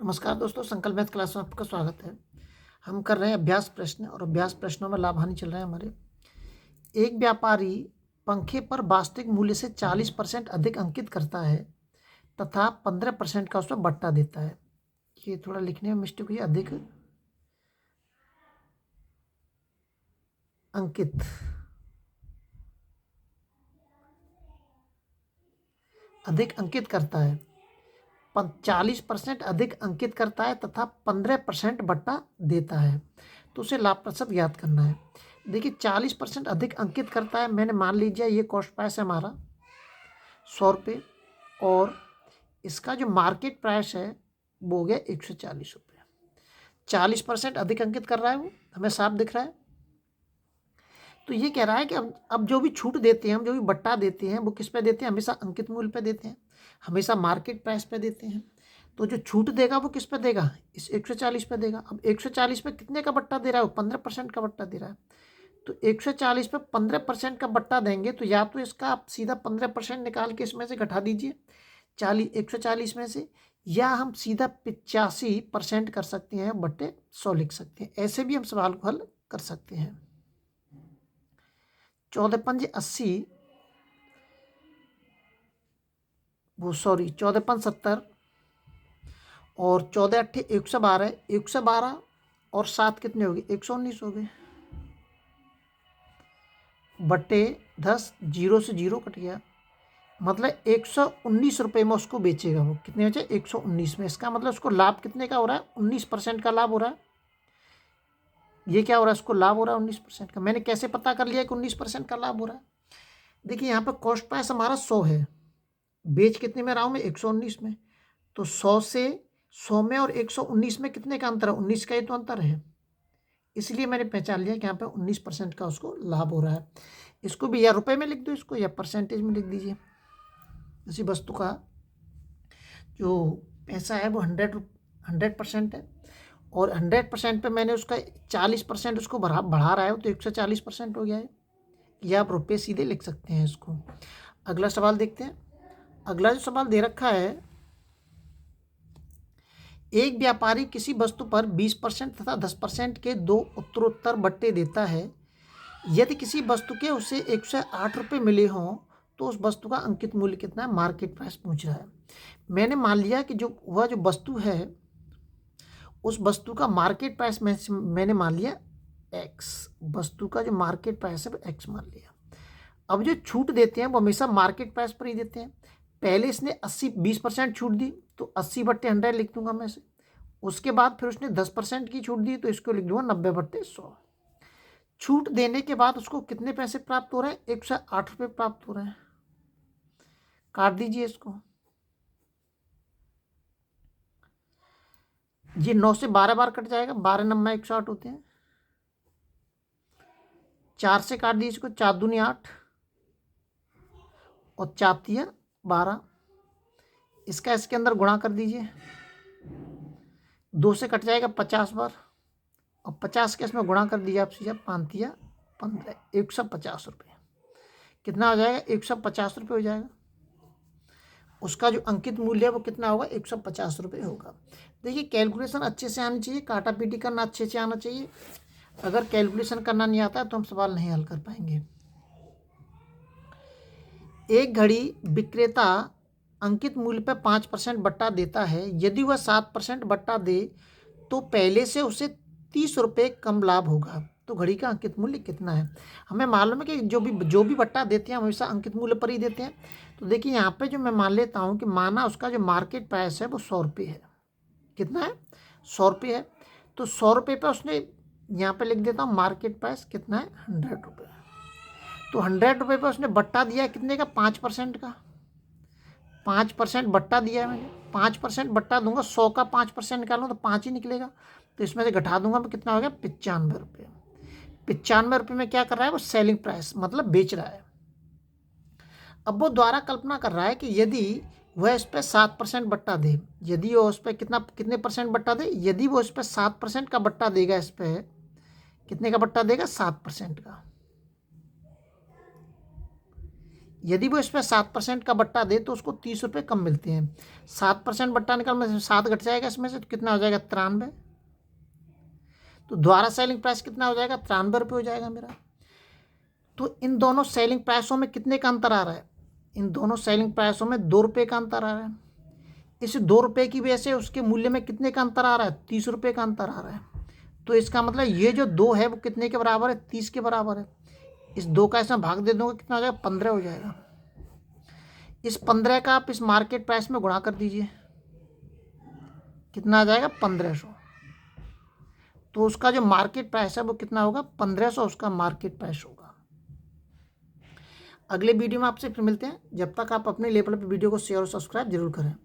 नमस्कार दोस्तों, संकल्प मैथ क्लास में आपका स्वागत है। हम कर रहे हैं अभ्यास प्रश्न और अभ्यास प्रश्नों में लाभ हानि चल रहे हैं हमारे। एक व्यापारी पंखे पर वास्तविक मूल्य से 40% अधिक अंकित करता है तथा 15% का उसमें बट्टा देता है। ये थोड़ा लिखने में मिस्टेक हुई, अधिक अंकित करता है 40% अधिक अंकित करता है तथा 15% बट्टा देता है, तो उसे लाभ प्रतिशत ज्ञात करना है। देखिए 40% अधिक अंकित करता है, मैंने मान लीजिए ये कॉस्ट प्राइस है हमारा 100 रुपये और इसका जो मार्केट प्राइस है वो हो गया 140 रुपये। 40% अधिक अंकित कर रहा है, वो हमें साफ दिख रहा है। तो ये कह रहा है कि अब जो भी छूट देते हैं, हम जो भी बट्टा देते हैं वो किस पे देते हैं? हमेशा अंकित मूल्य पे देते हैं, हमेशा मार्केट प्राइस पे देते हैं। तो जो छूट देगा वो किस पे देगा? इस 140 पे देगा। अब 140 पे कितने का बट्टा दे रहा है? वो 15% का बट्टा दे रहा है। तो 140 पे 15% का बट्टा देंगे तो या तो इसका आप सीधा 15% निकाल के इसमें से घटा दीजिए 140 में से, या हम सीधा 85% कर सकते हैं बट्टे 100 लिख सकते हैं। ऐसे भी हम सवाल को हल कर सकते हैं। 14 पंजे 80, वो सॉरी 14 पंज 70 और 14 अट्ठे 112, 112 और 7 कितने हो गए? 119 हो गए बट्टे 10, 0 से 0 कट गया, मतलब 119 रुपये में उसको बेचेगा। वो कितने बचे? 119 में। इसका मतलब उसको लाभ कितने का हो रहा है? 19% का लाभ हो रहा है। ये क्या हो रहा है? उसको लाभ हो रहा है 19% का। मैंने कैसे पता कर लिया कि 19% का लाभ हो रहा है? देखिए यहाँ पे कॉस्ट प्राइस हमारा 100 है, बेच कितने में रहा हूँ मैं? 119 में। तो 100 से 100 में और 119 में कितने का अंतर है? 19 का ही तो अंतर है। इसलिए मैंने पहचान लिया कि यहाँ पे 19% का उसको लाभ हो रहा है। इसको भी या रुपए में लिख दो, इसको या परसेंटेज में लिख दीजिए। इसी वस्तु का जो पैसा है वो 100% है और 100% पे मैंने उसका 40% उसको बढ़ा रहा है, तो 140% हो गया है। या आप रुपये सीधे लिख सकते हैं इसको। अगला सवाल देखते हैं। अगला जो सवाल दे रखा है, एक व्यापारी किसी वस्तु पर 20% तथा 10% के दो उत्तरोत्तर बट्टे देता है। यदि किसी वस्तु के उसे 108 रुपये मिले हों तो उस वस्तु का अंकित मूल्य कितना है? मार्केट प्राइस पूछ रहा है। मैंने मान लिया कि जो वस्तु है उस वस्तु का मार्केट प्राइस मैंने मान लिया एक्स। वस्तु का जो मार्केट प्राइस है वो एक्स मान लिया। अब जो छूट देते हैं वो हमेशा मार्केट प्राइस पर ही देते हैं। पहले इसने 20% छूट दी तो 80/100 लिख दूंगा मैं इसे। उसके बाद फिर उसने 10% की छूट दी तो इसको लिख दूंगा 90/100। छूट देने के बाद उसको कितने पैसे प्राप्त हो रहे हैं? 108 रुपये प्राप्त हो रहे हैं। काट दीजिए इसको। ये 9 से 12 बार कट जाएगा, 12 9 108 होते हैं। 4 से काट दीजिए इसको, 4 दूनी 8 और 4 तिया 12। इसका इसके अंदर गुणा कर दीजिए, 2 से कट जाएगा 50 बार और 50 के इसमें गुणा कर दीजिए आप सीधा, 5 तिया 15, 150 रुपये। कितना हो जाएगा? 150 रुपये हो जाएगा। उसका जो अंकित मूल्य है वो कितना होगा? 150 रुपये होगा। देखिए कैलकुलेशन अच्छे से आनी चाहिए, काटा पीटी करना अच्छे से आना चाहिए। अगर कैलकुलेशन करना नहीं आता है तो हम सवाल नहीं हल कर पाएंगे। एक घड़ी विक्रेता अंकित मूल्य पर 5% बट्टा देता है। यदि वह 7% बट्टा दे तो पहले से उसे 30 रुपये कम लाभ होगा। तो घड़ी का अंकित मूल्य कितना है? हमें मालूम है कि जो भी बट्टा देते हैं हमेशा अंकित मूल्य पर ही देते हैं। तो देखिए यहाँ पे जो मैं मान लेता हूँ कि माना उसका जो मार्केट प्राइस है वो 100 रुपये है। कितना है? 100 रुपये है। तो 100 रुपये पर उसने, यहाँ पे लिख देता हूँ मार्केट प्राइस कितना है? 100 रुपये। तो 100 रुपये पर उसने बट्टा दिया है कितने का? 5% का। 5% बट्टा दिया है मैंने, 5% बट्टा दूंगा, 100 का 5% निकालूँ तो 5 ही निकलेगा। तो इसमें से घटा दूंगा मैं, कितना हो गया? 95 रुपये। 95 रुपये में क्या कर रहा है? वो सेलिंग प्राइस मतलब बेच रहा है। अब वो द्वारा कल्पना कर रहा है कि यदि वह इस पर 7% बट्टा दे, यदि वो उस पर कितने परसेंट बट्टा दे? यदि वो इस पर 7% का बट्टा देगा, इस पर कितने का बट्टा देगा? 7% का। यदि वो इस पर 7% का बट्टा दे तो उसको 30 रुपये कम मिलते हैं। 7% बट्टा निकालने से 7 घट जाएगा इसमें से, तो कितना हो जाएगा 93। तो दोबारा सेलिंग प्राइस कितना हो जाएगा 93 रुपये हो जाएगा मेरा। तो इन दोनों सेलिंग प्राइसों में कितने का अंतर आ रहा है? इन दोनों सेलिंग प्राइसों में 2 रुपये का अंतर आ रहा है। इस 2 रुपये की वजह से उसके मूल्य में कितने का अंतर आ रहा है? 30 रुपये का अंतर आ रहा है। तो इसका मतलब ये जो 2 है वो कितने के बराबर है? 30 के बराबर है। इस 2 का इसमें भाग दे दूंगा, कितना हो जाएगा? 15 हो जाएगा। इस 15 का आप इस मार्केट प्राइस में गुणा कर दीजिए, कितना आ जाएगा? 1500। तो उसका जो मार्केट प्राइस है वो कितना होगा? 1500 उसका मार्केट प्राइस होगा। अगले वीडियो में आपसे फिर मिलते हैं। जब तक आप अपने लेवल पर वीडियो को शेयर और सब्सक्राइब जरूर करें।